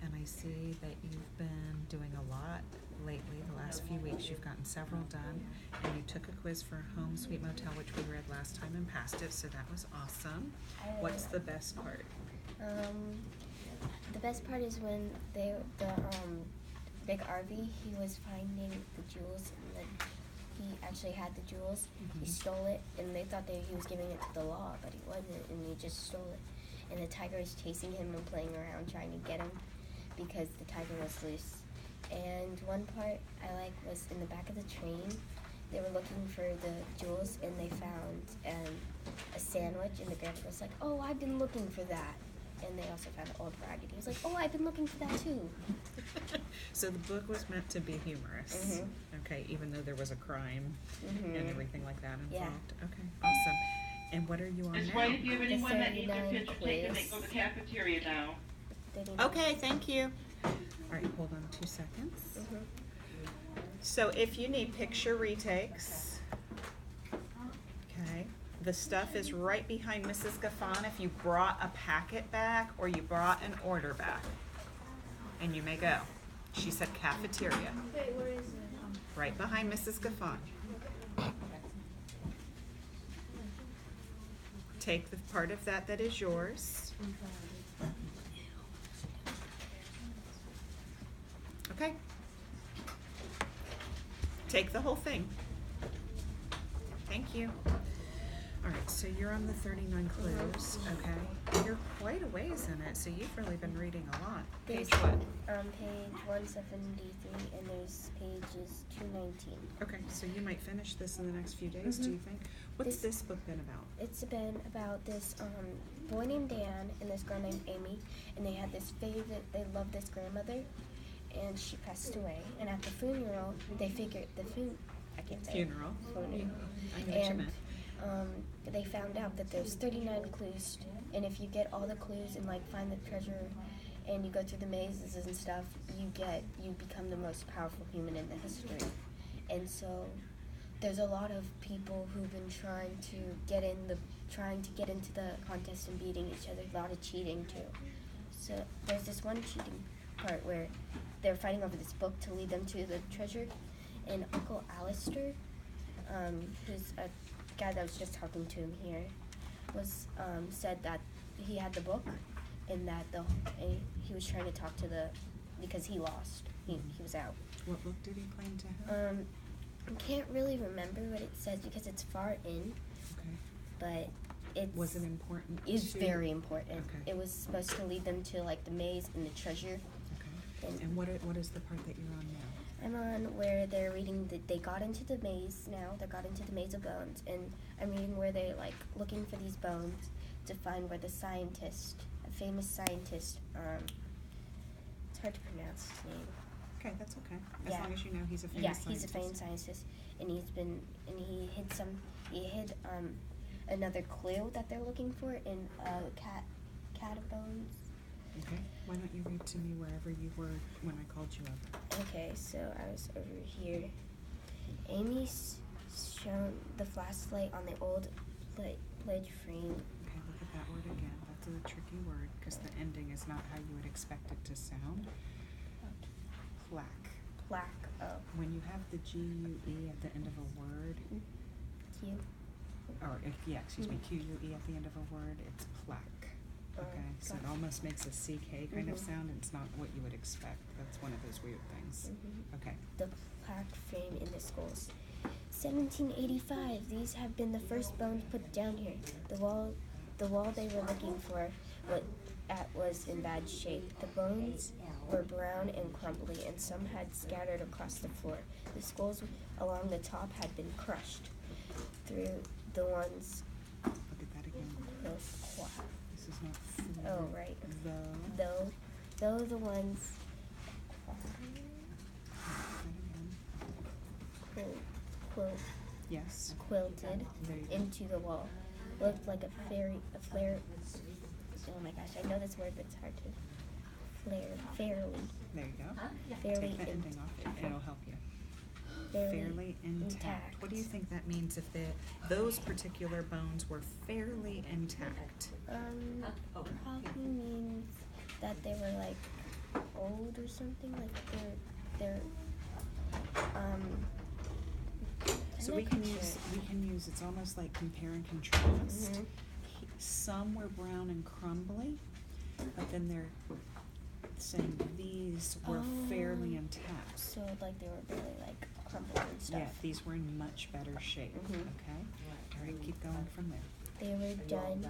and I see that you've been doing a lot lately. The last few weeks, you've gotten several done, and you took a quiz for Home Sweet Motel, which we read last time and passed it, so that was awesome. What's the best part? The best part is when the big RV, he was finding the jewels, and then he actually had the jewels. He stole it, and they thought he was giving it to the law, but he wasn't, and he just stole it. And the tiger was chasing him and playing around trying to get him because the tiger was loose. And one part I like was in the back of the train. They were looking for the jewels, and they found a sandwich, and the grandpa was like, "Oh, I've been looking for that." And they also found an old raggedy. He was like, "Oh, I've been looking for that too." So the book was meant to be humorous. Okay, even though there was a crime and everything like that involved. Yeah. Okay, awesome. And what are you on Ms. now? White, if you have anyone that needs their 39 picture taken, they quiz. go to the cafeteria now. Okay, thank you. All right, hold on 2 seconds. So if you need picture retakes, okay, the stuff is right behind Mrs. Gaffon if you brought a packet back or you brought an order back. And you may go. She said cafeteria. Wait, where is it? Right behind Mrs. Gaffon. Take the part of that is yours. Okay. Take the whole thing. Thank you. All right, so you're on the 39 clues, okay? You're quite a ways in it, so you've really been reading a lot. Page what? Page 173, and there's pages 219. Okay, so you might finish this in the next few days, do you think? What's this book been about? It's been about this boy named Dan and this girl named Amy, and they had this favorite, they loved this grandmother, and she passed away. And at the funeral, they figured, I can't say Funeral. it. Funeral. I know what you meant. They found out that there's 39 clues, and if you get all the clues and like find the treasure, and you go through the mazes and stuff, you become the most powerful human in the history. And so there's a lot of people who've been trying to get into the contest and beating each other. A lot of cheating too. So there's this one cheating part where they're fighting over this book to lead them to the treasure, and Uncle Alistair, who's a guy that was just talking to him here, said that he had the book, and that he was trying to talk to because he lost. He was out. What book did he claim to have? I can't really remember what it says because it's far in, Okay. but Was it important? it's very important. Okay. It was supposed to lead them to like the maze and the treasure. Okay. And what is the part that you're on now? I'm on where they're reading they got into the maze now. They got into the maze of bones, and I'm reading where they're like looking for these bones to find where the scientist, a famous scientist, it's hard to pronounce his name. Okay, that's okay. As Yeah. long as you know he's a famous Yeah, scientist. he's a famous scientist, and he hid another clue that they're looking for in cat bones. Okay. Why don't you read to me wherever you were when I called you up? Okay, so I was over here. Amy's shown the flashlight on the old pledge frame. Okay, look at that word again. That's a tricky word because the ending is not how you would expect it to sound. Plaque. Plaque. Oh, When you have the G-U-E at the end of a word, Q. excuse me, Q-U-E at the end of a word, it's plaque. Okay, so it plaque. almost makes a CK kind of sound, and it's not what you would expect. That's one of those weird things. Okay. The plaque frame in the schools. 1785. These have been the first bones put down here. The wall they were looking for was in bad shape. The bones were brown and crumbly, and some had scattered across the floor. The skulls along the top had been crushed through the ones. Look at that again. This is not for Oh, right. the. Though the ones Yes. quilted There you go. into the wall looked like a flare. Oh my gosh, I know this word, but it's hard to. Fairly. There you go. Fairly Take the ending off. It'll help you. Fairly intact. What do you think that means if those particular bones were fairly intact? Probably means that they were like old or something. Like they're So I'm we not can quite use, sure. it's almost like compare and contrast. Mhm. Some were brown and crumbly, but then they're saying these were fairly Oh. intact. So like they were really like crumbled and stuff. Yeah, these were in much better shape, Mhm. okay? All right, keep going from there. They were done.